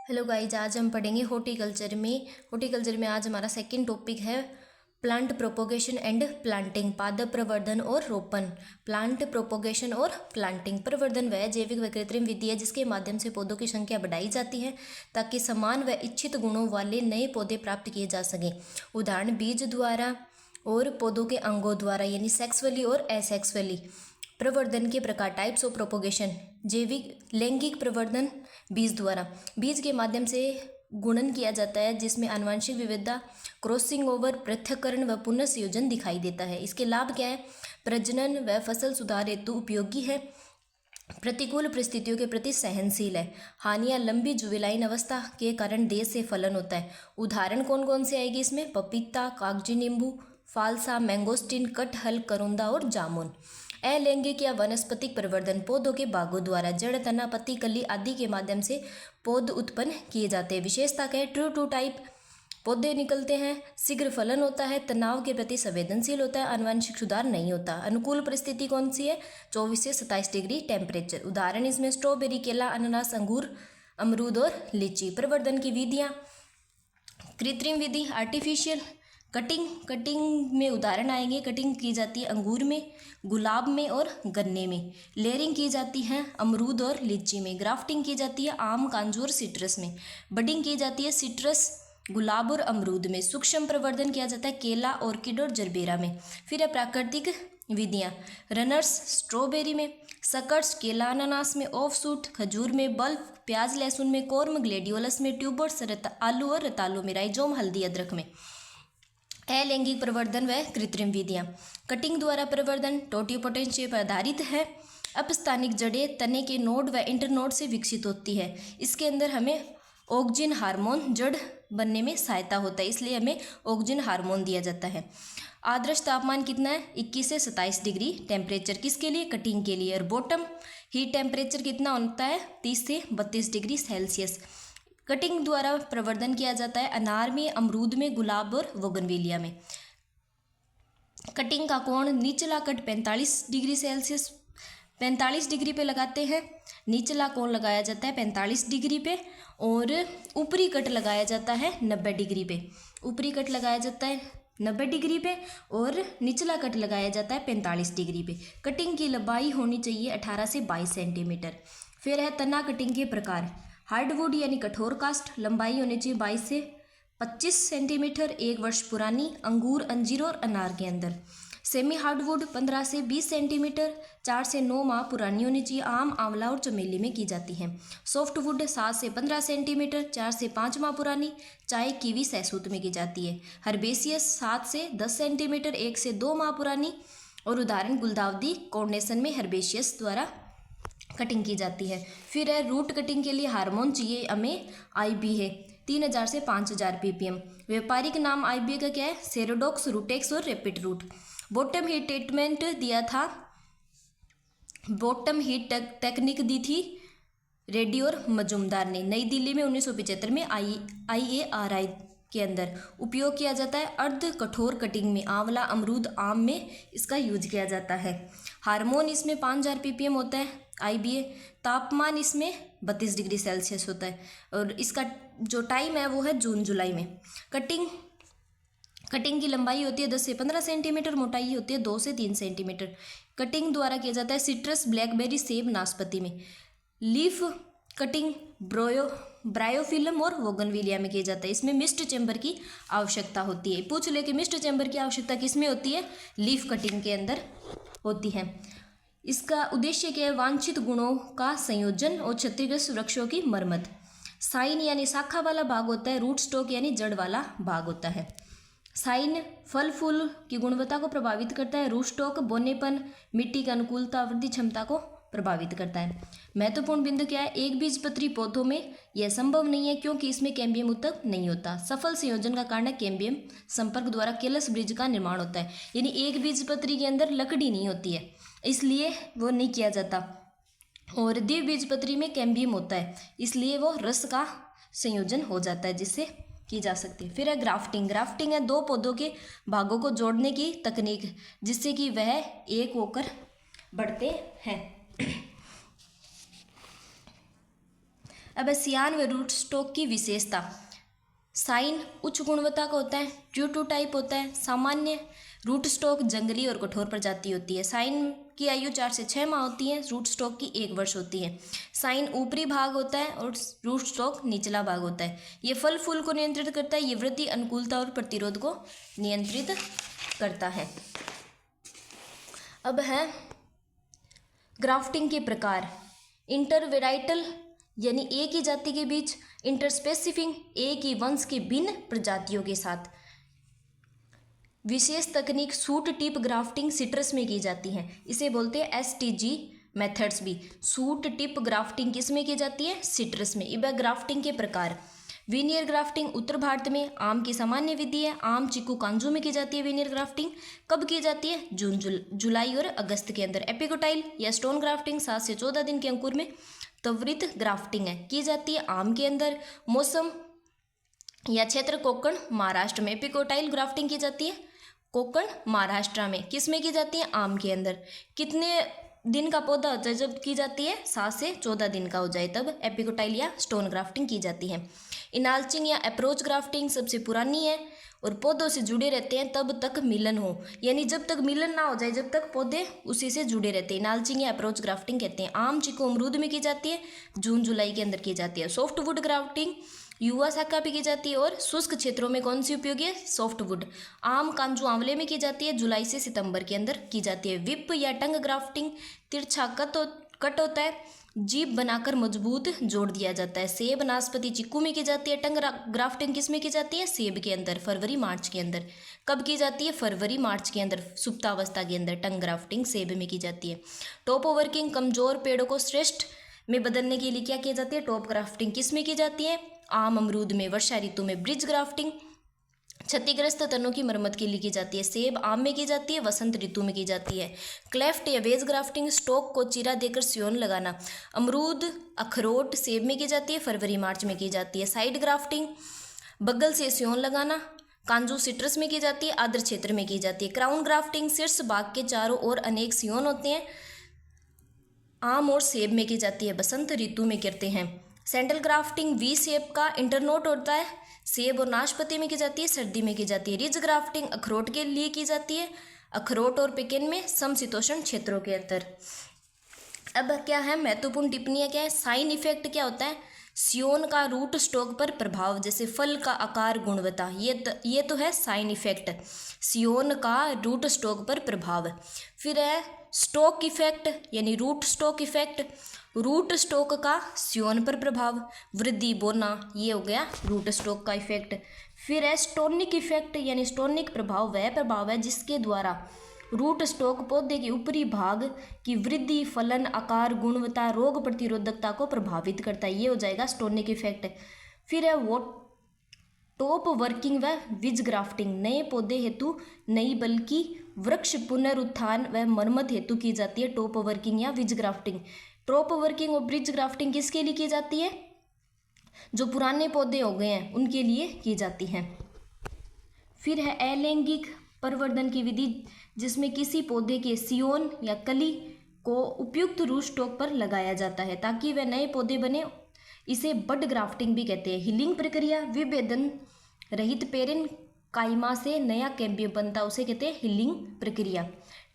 Hello guys, आज हम पढ़ेंगे हॉर्टिकल्चर में आज हमारा सेकंड टॉपिक है प्लांट प्रोपोगेशन एंड प्लांटिंग, पादप प्रवर्धन और रोपण। प्लांट प्रोपोगेशन और प्लांटिंग प्रवर्धन वह जैविक व कृत्रिम विधि है जिसके माध्यम से पौधों की संख्या बढ़ाई जाती है ताकि समान व इच्छित गुणों वाले नए पौधे प्राप्त किए जा सकें। उदाहरण बीज द्वारा और पौधों के अंगों द्वारा यानी सेक्सुअली और एसेक्सुअली। प्रवर्धन के प्रकार, टाइप्स ऑफ प्रोपोगेशन। जैविक लैंगिक प्रवर्धन बीज द्वारा, बीज के माध्यम से गुणन किया जाता है जिसमें आनुवंशिक विविधता, क्रॉसिंग ओवर, पृथक्करण व पुनर्संयोजन दिखाई देता है। इसके लाभ क्या है? प्रजनन व फसल सुधार हेतु उपयोगी है, प्रतिकूल परिस्थितियों के प्रति सहनशील है। हानियां, लंबी जुवेलाइन अवस्था के कारण देर से फलन होता है। उदाहरण कौन कौन से आएगी इसमें? पपीता, कागजी नींबू, फालसा, मैंगोस्टीन, कटहल, करोंदा और जामुन। अलैंगिक या वनस्पतिक प्रवर्धन, पौधों के भागों द्वारा जड़, तना, पत्ती, कली आदि के माध्यम से पौध उत्पन्न किए जाते हैं। विशेषता क्या है? ट्रू टू टाइप पौधे निकलते हैं, शीघ्र फलन होता है, तनाव के प्रति संवेदनशील होता है, आनुवंशिक सुधार नहीं होता। अनुकूल परिस्थिति कौन सी है? 24 से 27 डिग्री टेम्परेचर। उदाहरण इसमें स्ट्रॉबेरी, केला, अनानास, अंगूर, अमरूद और लीची। प्रवर्धन की विधियाँ, कृत्रिम विधि, आर्टिफिशियल कटिंग में उदाहरण आएंगे। कटिंग की जाती है अंगूर में, गुलाब में और गन्ने में। लेयरिंग की जाती है अमरूद और लीची में। ग्राफ्टिंग की जाती है आम, कांजू और सिट्रस में। बडिंग की जाती है सिट्रस, गुलाब और अमरूद में। सूक्ष्म प्रवर्धन किया जाता है केला, ऑर्किड और जरबेरा में। फिर है प्राकृतिक विधियाँ, रनर्स स्ट्रॉबेरी में, सकर्स केला अनानास में, ऑफ सूट खजूर में, बल्ब प्याज लहसुन में, कॉर्म ग्लेडियोलस में, ट्यूबर्स आलू और रतालू में, राइजोम हल्दी अदरक में। अलैंगिक प्रवर्धन व कृत्रिम विधियाँ, कटिंग द्वारा प्रवर्धन टोटियोपोटेंशिया पर आधारित है। अपस्थानिक जड़ें तने के नोड व इंटरनोड से विकसित होती है। इसके अंदर हमें ऑक्जिन हार्मोन जड़ बनने में सहायता होता है, इसलिए हमें ऑक्जिन हार्मोन दिया जाता है। आदर्श तापमान कितना है? 21 से 27 डिग्री टेम्परेचर। किसके लिए? कटिंग के लिए। और बॉटम हीट टेम्परेचर कितना होता है? 30 से 32 डिग्री सेल्सियस। कटिंग द्वारा प्रवर्धन किया जाता है अनार में, अमरूद में, गुलाब और बोगनविलिया में। कटिंग का कोण, निचला कट 45 डिग्री सेल्सियस 45 डिग्री पे लगाते हैं। निचला कोण लगाया जाता है 45 डिग्री पे और ऊपरी कट लगाया जाता है 90 डिग्री पे। ऊपरी कट लगाया जाता है 90 डिग्री पे और निचला कट लगाया जाता है 45 डिग्री पे। कटिंग की लंबाई होनी चाहिए 18 से 22 सेंटीमीटर। फिर है तना कटिंग के प्रकार। हार्डवुड यानी कठोर कास्ट, लंबाई होनी चाहिए 22 से 25 सेंटीमीटर, 1 वर्ष पुरानी, अंगूर, अंजीर और अनार के अंदर। सेमी हार्डवुड 15 से 20 सेंटीमीटर, 4 से 9 माह पुरानी होनी चाहिए, आम, आंवला और चमेली में की जाती है। सॉफ्टवुड 7 से 15 सेंटीमीटर, 4 से 5 माह पुरानी, चाय, कीवी, सहसूत में की जाती है। हर्बेसियस 7 से 10 सेंटीमीटर, 1 से 2 माह पुरानी और उदाहरण गुलदाउदी कॉर्नेसन में हर्बेसियस द्वारा कटिंग की जाती है। फिर है रूट कटिंग के लिए हार्मोन चाहिए हमें, आईबी है 3000 से 5000 ppm। व्यापारिक नाम आईबी का क्या है? सेरोडॉक्स, रूटेक्स और rapid root. Bottom heat treatment दिया था, बॉटम हीट टेक्निक दी थी रेड्डी और मजूमदार ने। नई दिल्ली में 1975 में IARI के अंदर उपयोग किया जाता है। अर्ध कठोर कटिंग में आंवला, अमरूद, आम में इसका यूज किया जाता है। हार्मोन इसमें 5000 ppm होता है। IBA तापमान इसमें 32 डिग्री सेल्सियस होता है और इसका जो टाइम है वो है जून जुलाई में। कटिंग की लंबाई होती है 10 से 15 सेंटीमीटर, मोटाई होती है 2 से 3 सेंटीमीटर। कटिंग द्वारा किया जाता है सिट्रस, ब्लैकबेरी, सेब, नाशपाती में। लीफ कटिंग ब्रायोफिलम और बोगनविलिया में किया जाता है। इसमें मिस्ट चैम्बर की आवश्यकता होती है। पूछ ले कि मिस्ट चैम्बर की आवश्यकता किसमें होती है? लीफ कटिंग के अंदर होती है। इसका उद्देश्य क्या है? वांछित गुणों का संयोजन और क्षतिग्रस्त वृक्षों की मरम्मत। साइन यानी शाखा वाला भाग होता है, रूट स्टॉक यानी जड़ वाला भाग होता है। साइन फल फूल की गुणवत्ता को प्रभावित करता है, रूट स्टॉक बौनेपन, मिट्टी की अनुकूलता, वृद्धि क्षमता को प्रभावित करता है। महत्वपूर्ण बिंदु क्या है? एक बीजपत्री पौधों में यह संभव नहीं है क्योंकि इसमें कैम्बियम उत्पन्न नहीं होता। सफल संयोजन का कारण कैम्बियम संपर्क द्वारा केलस ब्रिज का निर्माण होता है, यानी एक बीजपत्री के अंदर लकड़ी नहीं होती है इसलिए वो नहीं किया जाता। और द्विबीजपत्री में कैम्बियम होता है इसलिए वो रस का संयोजन हो जाता है जिससे की जा सकती है। फिर है ग्राफ्टिंग है दो पौधों के भागों को जोड़ने की तकनीक जिससे कि वह एक होकर बढ़ते हैं। अब सियान व रूट स्टॉक की विशेषता। साइन उच्च गुणवत्ता का होता है, ट्रू टू टाइप होता है, सामान्य। रूट स्टॉक जंगली और कठोर प्रजाति होती है। साइन की आयु 4 से 6 माह होती है, रूट स्टॉक की 1 वर्ष होती है। साइन ऊपरी भाग होता है और रूट स्टॉक निचला भाग होता है। ये फल फूल को नियंत्रित करता है, ये वृद्धि, अनुकूलता और प्रतिरोध को नियंत्रित करता है। अब है ग्राफ्टिंग के प्रकार। इंटरवेराइटल यानी एक ही जाति के बीच, इंटरस्पेसिफिक एक ही वंश के भिन्न प्रजातियों के साथ। विशेष तकनीक सूट टिप ग्राफ्टिंग सिट्रस में की जाती है, इसे बोलते हैं STG मेथड्स भी। सूट टिप ग्राफ्टिंग किस में की जाती है? सिट्रस में। अब ग्राफ्टिंग के प्रकार। वीनियर ग्राफ्टिंग उत्तर भारत में आम की सामान्य विधि है। आम, चीकू, कांजू में की जाती है वीनियर ग्राफ्टिंग। कब की जाती है? जून, जुलाई और अगस्त के अंदर। एपिकोटाइल या स्टोन ग्राफ्टिंग 7 से 14 दिन के अंकुर में त्वरित ग्राफ्टिंग है, की जाती है आम के अंदर। मौसम या क्षेत्र कोकण, महाराष्ट्र में एपिकोटाइल ग्राफ्टिंग की जाती है। कोकण, महाराष्ट्र में। किस में की जाती है? आम के अंदर। कितने दिन का पौधा होता है जब की जाती है? 7 से 14 दिन का हो जाए तब एपिकोटाइल या स्टोन ग्राफ्टिंग की जाती है। इनाल्चिंग या अप्रोच ग्राफ्टिंग सबसे पुरानी है और पौधों से जुड़े रहते हैं तब तक मिलन हो, यानी जब तक मिलन ना हो जाए जब तक पौधे उसी से जुड़े रहते हैं। इनाल्चिंग या अप्रोच ग्राफ्टिंग कहते हैं। आम, चीकू, अमरूद में की जाती है, जून जुलाई के अंदर की जाती है। सॉफ्टवुड ग्राफ्टिंग युवा शाखा भी की जाती है और शुष्क क्षेत्रों में कौन सी उपयोगी है? सॉफ्टवुड। आम, कांजू, आंवले में की जाती है, जुलाई से सितंबर के अंदर की जाती है। विप या टंग ग्राफ्टिंग तिरछा कट होता है, जीभ बनाकर मजबूत जोड़ दिया जाता है। सेब, नाशपाती, चिक्कू में की जाती है। टंग ग्राफ्टिंग किस में की जाती है? सेब के अंदर, फरवरी मार्च के अंदर। कब की जाती है? फरवरी मार्च के अंदर, सुप्तावस्था के अंदर टंग ग्राफ्टिंग सेब में की जाती है। टॉप वर्किंग कमजोर पेड़ों को श्रेष्ठ में बदलने के लिए क्या की जाती है? टॉप ग्राफ्टिंग किस में की जाती है? आम, अमरूद में। वर्षा ऋतु में ब्रिज ग्राफ्टिंग क्षतिग्रस्त तनों की मरम्मत के लिए की जाती है। सेब, आम में की जाती है, वसंत ऋतु में की जाती है। क्लेफ्ट या वेज ग्राफ्टिंग स्टॉक को चीरा देकर सियोन लगाना। अमरूद, अखरोट, सेब में की जाती है, फरवरी मार्च में की जाती है। साइड ग्राफ्टिंग बगल से सियोन लगाना। कांजू, सिट्रस में की जाती है, आर्द्र क्षेत्र में की जाती है। क्राउन ग्राफ्टिंग शीर्ष भाग के चारों ओर अनेक सियोन होते हैं, आम और सेब में की जाती है, बसंत ऋतु में करते हैं। सैंडल ग्राफ्टिंग वी शेप का इंटरनोट होता है, सेब और नाशपाती में की जाती है, सर्दी में की जाती है। रिज ग्राफ्टिंग अखरोट के लिए की जाती है, अखरोट और पेकेन में समशीतोष्ण क्षेत्रों के अंदर। अब क्या है महत्वपूर्ण टिप्पणियाँ क्या है? साइन इफेक्ट क्या होता है? सियोन का रूट स्टॉक पर प्रभाव, जैसे फल का आकार, गुणवत्ता, ये तो है साइन इफेक्ट, सियोन का रूट स्टॉक पर प्रभाव। फिर है स्टॉक इफेक्ट यानी root stock effect, root stock का सियोन पर प्रभाव, वृद्धि, बोना, ये हो गया रूट स्टॉक का इफेक्ट। फिर है स्टोनिक इफेक्ट यानी स्टोनिक प्रभाव, वह प्रभाव है जिसके द्वारा रूट स्टॉक पौधे के ऊपरी भाग की वृद्धि, फलन, आकार, गुणवत्ता, रोग प्रतिरोधकता को प्रभावित करता है, ये हो जाएगा स्टोनिक इफेक्ट। फिर है वो टॉप वर्किंग व विज ग्राफ्टिंग, नए पौधे हेतु नई बल्कि वृक्ष पुनरुत्थान व मरम्मत हेतु की जाती है टॉप वर्किंग या विज ग्राफ्टिंग। टॉप वर्किंग और ब्रिज ग्राफ्टिंग किसके लिए की जाती है? जो पुराने पौधे हो गए हैं उनके लिए की जाती है। फिर है अलैंगिक प्रवर्धन की विधि, जिसमें किसी पौधे के सियोन या कली को उपयुक्त रूट स्टॉक पर लगाया जाता है ताकि वह नए पौधे बने, इसे बड ग्राफ्टिंग भी कहते हैं। हीलिंग प्रक्रिया, विभेदन रहित पेरेन काइमा से नया कैम्बियम बनता, उसे कहते हैं हीलिंग प्रक्रिया।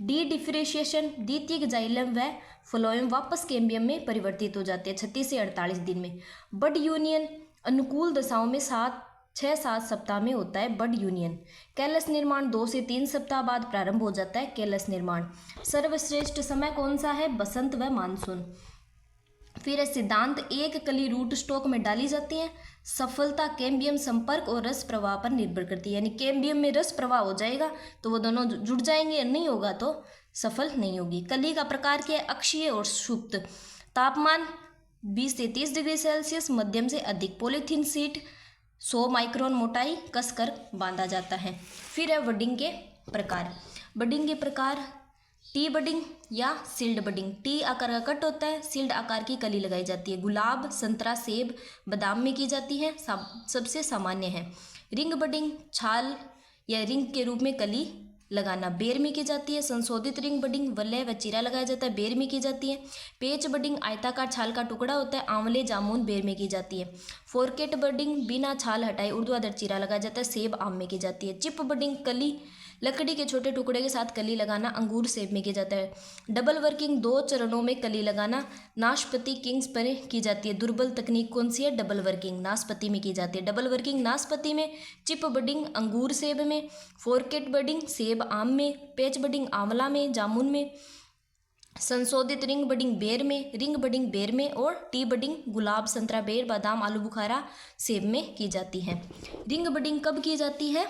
डी डिफरेंशिएशन, द्वितीयक जाइलम व फ्लोएम वापस कैम्बियम में परिवर्तित हो जाते हैं 36 से 48 दिन में। बड यूनियन अनुकूल दशाओं में 6-7 सप्ताह में होता है बड यूनियन। कैलस निर्माण 2 से 3 सप्ताह बाद प्रारंभ हो जाता है कैलस निर्माण। सर्वश्रेष्ठ समय कौन सा है? बसंत व मानसून। फिर है सिद्धांत, एक कली रूट स्टॉक में डाली जाती है, सफलता कैम्बियम संपर्क और रस प्रवाह पर निर्भर करती है, यानी कैम्बियम में रस प्रवाह हो जाएगा तो वो दोनों जुड़ जाएंगे, नहीं होगा तो सफल नहीं होगी। कली का प्रकार क्या है? अक्षीय और सुप्त। तापमान 20 से 30 डिग्री सेल्सियस, मध्यम से अधिक। पॉलीथीन सीट 100 माइक्रोन मोटाई, कसकर बांधा जाता है। फिर है बडिंग के प्रकार। बडिंग के प्रकार, टी बडिंग या सील्ड बडिंग। टी आकार का कट होता है, सील्ड आकार की कली लगाई जाती है। गुलाब, संतरा, सेब, बादाम में की जाती है, सबसे सामान्य है। रिंग बडिंग, छाल या रिंग के रूप में कली लगाना बेर में की जाती है। संशोधित रिंग बडिंग वलय व चीरा लगाया जाता है, बेर में की जाती है। पेच बडिंग आयताकार छाल का टुकड़ा होता है, आंवले जामुन बेर में की जाती है। फोरकेट बडिंग बिना छाल हटाए ऊर्ध्वाधर चीरा लगाया जाता है, सेब आम में की जाती है। चिप बडिंग कली लकड़ी के छोटे टुकड़े के साथ कली लगाना अंगूर सेब में किया जाता है। डबल वर्किंग 2 चरणों में कली लगाना नाशपाती किंग्स पर की जाती है। दुर्बल तकनीक कौन सी है? डबल वर्किंग नाशपाती में की जाती है। डबल वर्किंग नाशपाती में, चिप बडिंग अंगूर सेब में, फोरकेट बडिंग सेब आम में, पेच बडिंग आंवला में जामुन में, संशोधित रिंग बडिंग बेर में, रिंग बडिंग बेर में और टी बडिंग गुलाब संतरा बेर बादाम आलू बुखारा सेब में की जाती है। रिंग बडिंग कब की जाती है?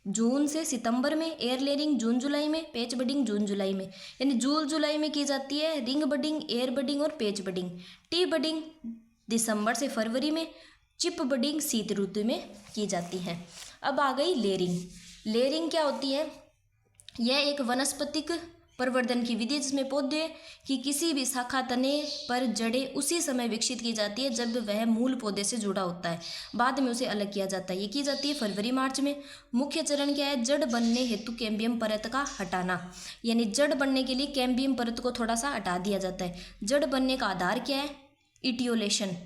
जून से सितंबर में, एयर लेयरिंग जून जुलाई में, पेच बडिंग जून जुलाई में, यानी जून जुलाई में की जाती है रिंग बडिंग, एयर बडिंग और पेच बडिंग। टी बडिंग दिसंबर से फरवरी में, चिप बडिंग शीत ऋतु में की जाती है। अब आ गई लेयरिंग। लेयरिंग क्या होती है? यह एक वनस्पतिक प्रवर्धन की विधि जिसमें पौधे की किसी भी शाखा तने पर जड़ें उसी समय विकसित की जाती है जब वह मूल पौधे से जुड़ा होता है, बाद में उसे अलग किया जाता है। ये की जाती है फरवरी मार्च में। मुख्य चरण क्या है? जड़ बनने हेतु कैम्बियम परत का हटाना, यानी जड़ बनने के लिए कैम्बियम परत को थोड़ा सा हटा दिया जाता है। जड़ बनने का आधार क्या है? इटियोलेशन,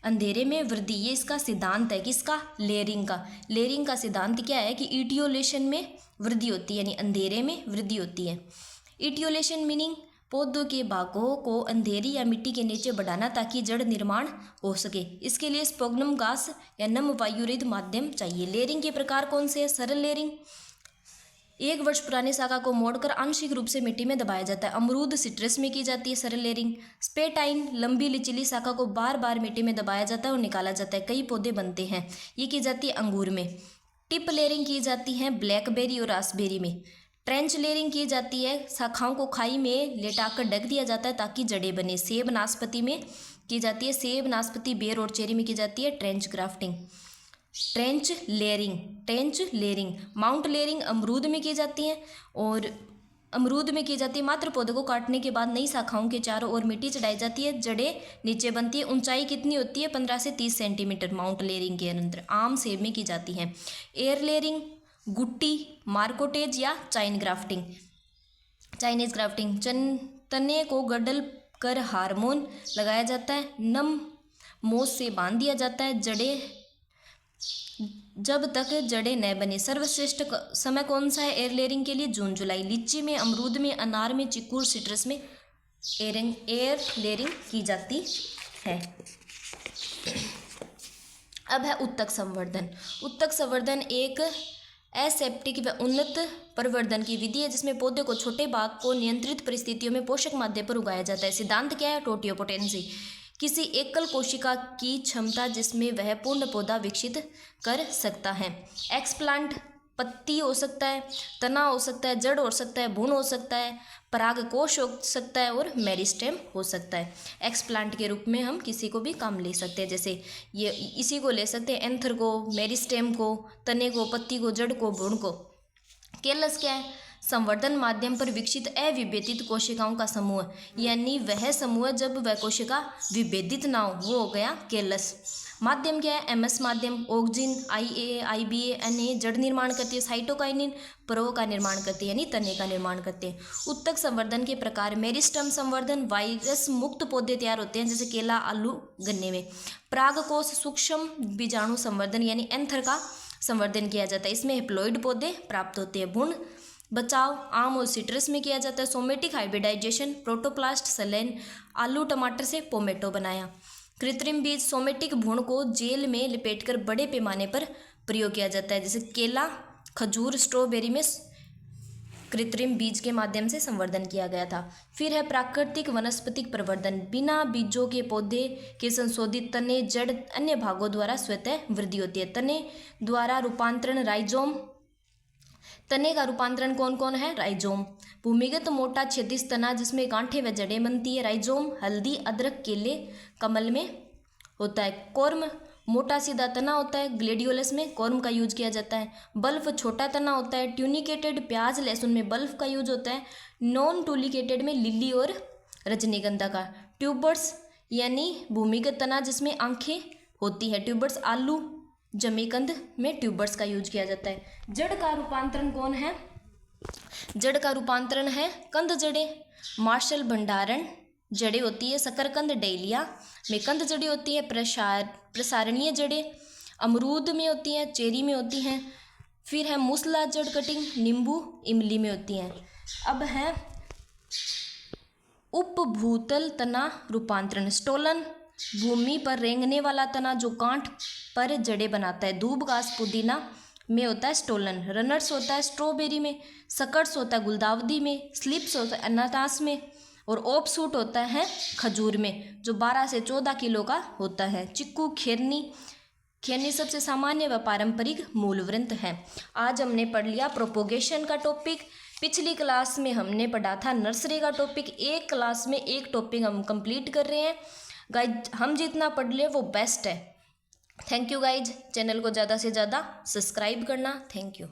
अंधेरे में वृद्धि, ये इसका सिद्धांत है। किसका? लेयरिंग का। लेयरिंग का सिद्धांत क्या है? कि इटियोलेशन में वृद्धि होती है, यानी अंधेरे में वृद्धि होती है। इटियोलेशन मीनिंग पौधों के भागों को अंधेरी या मिट्टी के नीचे बढ़ाना ताकि जड़ निर्माण हो सके। इसके लिए स्पोग्नम घास या नम वायुरहित माध्यम चाहिए। लेयरिंग के प्रकार कौन से हैं? सरल लेयरिंग, 1 वर्ष पुरानी शाखा को मोड़कर आंशिक रूप से मिट्टी में दबाया जाता है। अमरूद सिट्रस में की जाती है सरल लेयरिंग। स्पेटाइन, लंबी लिचीली शाखा को बार बार मिट्टी में दबाया जाता है और निकाला जाता है, कई पौधे बनते हैं। ये की जाती है अंगूर में। टिप लेयरिंग की जाती है ब्लैकबेरी और रास्पबेरी में। ट्रेंच लेयरिंग की जाती है, शाखाओं को खाई में लेटाकर ढक दिया जाता है ताकि जड़ें बने। सेब नाशपाती में की जाती है, सेब नाशपाती बेर और चेरी में की जाती है trench grafting. Trench layering, trench layering. Mount layering अमरूद में की जाती है और अमरूद में की जाती है। मात्र पौधे को काटने के बाद नई शाखाओं के चारों ओर मिट्टी चढ़ाई जाती है, जड़ें नीचे बनती है। ऊंचाई कितनी होती है? 15 से 30 सेंटीमीटर माउंट लेयरिंग के अंदर। आम सेब में की जाती है। एयर लेयरिंग गुट्टी, मार्कोटेज या चाइन ग्राफ्टिंग, चाइनीज ग्राफ्टिंग। तने को गडल कर हार्मोन लगाया जाता है, नम मोस से बांध दिया जाता है जड़ें जब तक जड़ें न बने। सर्वश्रेष्ठ समय कौन सा है एयर लेयरिंग के लिए? जून जुलाई। लीची में, अमरूद में, अनार में, चिक्कू, सिट्रस में एयर लेयरिंग की जाती है। अब है उत्तक संवर्धन। उत्तक संवर्धन एक एसेप्टिक व उन्नत प्रवर्धन की विधि है जिसमें पौधे को छोटे भाग को नियंत्रित परिस्थितियों में पोषक माध्य पर उगाया जाता है। सिद्धांत क्या है? टोटियोपोटेंसी, किसी एकल कोशिका की क्षमता जिसमें वह पूर्ण पौधा विकसित कर सकता है। एक्सप्लांट पत्ती हो सकता है, तना हो सकता है, जड़ हो सकता है, भ्रूण हो सकता है, परागकोश हो सकता है और मेरिस्टेम हो सकता है। एक्सप्लांट के रूप में हम किसी को भी काम ले सकते हैं, जैसे ये इसी को ले सकते हैं, एंथर को, मेरिस्टेम को, तने को, पत्ती को, जड़ को, भ्रूण को। केलस क्या है? संवर्धन माध्यम पर विकसित अविभेदित कोशिकाओं का समूह, यानी वह समूह जब वह कोशिका विभेदित ना हो वो हो गया केलस। माध्यम क्या है? एमएस माध्यम, ऑक्जिन, आईए, आईबीए, एनए जड़ निर्माण करती है, साइटोकाइनिन प्रवाह का निर्माण करती है, यानी तने का निर्माण करते हैं। उत्तक संवर्धन के प्रकार मेरिस्टम संवर्धन, वायरस मुक्त पौधे तैयार होते हैं जैसे केला, आलू, गन्ने में। परागकोश सूक्ष्म बीजाणु संवर्धन यानी एंथर का संवर्धन किया जाता है, इसमें हेप्लॉइड पौधे प्राप्त होते हैं। भ्रूण बचाव आम और सिट्रस में किया जाता है। सोमेटिक हाइब्रिडाइजेशन, प्रोटोप्लास्ट सलेन, आलू टमाटर से पोमेटो बनाया। कृत्रिम बीज, सोमेटिक भ्रूण को जेल में लपेटकर बड़े पैमाने पर प्रयोग किया जाता है, जैसे केला, खजूर, स्ट्रॉबेरी में कृत्रिम बीज के माध्यम से संवर्धन किया गया था। फिर है प्राकृतिक वनस्पतिक प्रवर्धन, बिना बीजों के पौधे के संशोधित तने, जड़, अन्य भागों द्वारा स्वतः वृद्धि होती है। तने द्वारा रूपांतरण राइजोम, तने का रूपांतरण कौन कौन है? राइजोम। भूमिगत मोटा क्षैतिज तना जिसमें गांठें व जड़ें बनती है, राइजोम। हल्दी, अदरक, केले, कमल में होता है। कॉर्म मोटा सीधा तना होता है, ग्लेडियोलस में कॉर्म का यूज किया जाता है। बल्ब छोटा तना होता है। ट्यूनिकेटेड प्याज, लहसुन में बल्ब का यूज होता है। नॉन टूलिकेटेड में लिली और रजनीगंधा का। ट्यूबर्स यानी भूमिगत तना जिसमें आंखें होती है, ट्यूबर्स। आलू, जमीकंद में ट्यूबर्स का यूज किया जाता है। जड़ का रूपांतरण कौन है? जड़ का रूपांतरण है कंद जड़ें। मार्शल भंडारण जड़ें होती है। शकरकंद डेलिया में कंद जड़ें होती है। प्रसारणीय जड़ें अमरूद में होती हैं, चेरी में होती हैं। फिर है मूसला जड़ कटिंग, नींबू इमली में होती हैं। अब है उपभूतल तना रूपांतरण। स्टोलन भूमि पर रेंगने वाला तना जो गांठ पर जड़ें बनाता है। दूब घास पुदीना में होता है स्टोलन। रनर्स होता है स्ट्रॉबेरी में। सकर्स होता है गुलदाउदी में। स्लिप्स होता है अनानास में। और ऑफशूट होता है खजूर में, जो 12 से 14 किलो का होता है। चिक्कू खैरनी सबसे सामान्य व पारंपरिक मूलवृंत है। आज हमने पढ़ लिया प्रोपोगेशन का टॉपिक। पिछली क्लास में हमने पढ़ा था नर्सरी का टॉपिक। एक क्लास में एक टॉपिक हम कंप्लीट कर रहे हैं गाइज। हम जितना पढ़ लें वो बेस्ट है। Thank you guys. चैनल को ज़्यादा से ज़्यादा सब्सक्राइब करना। Thank you.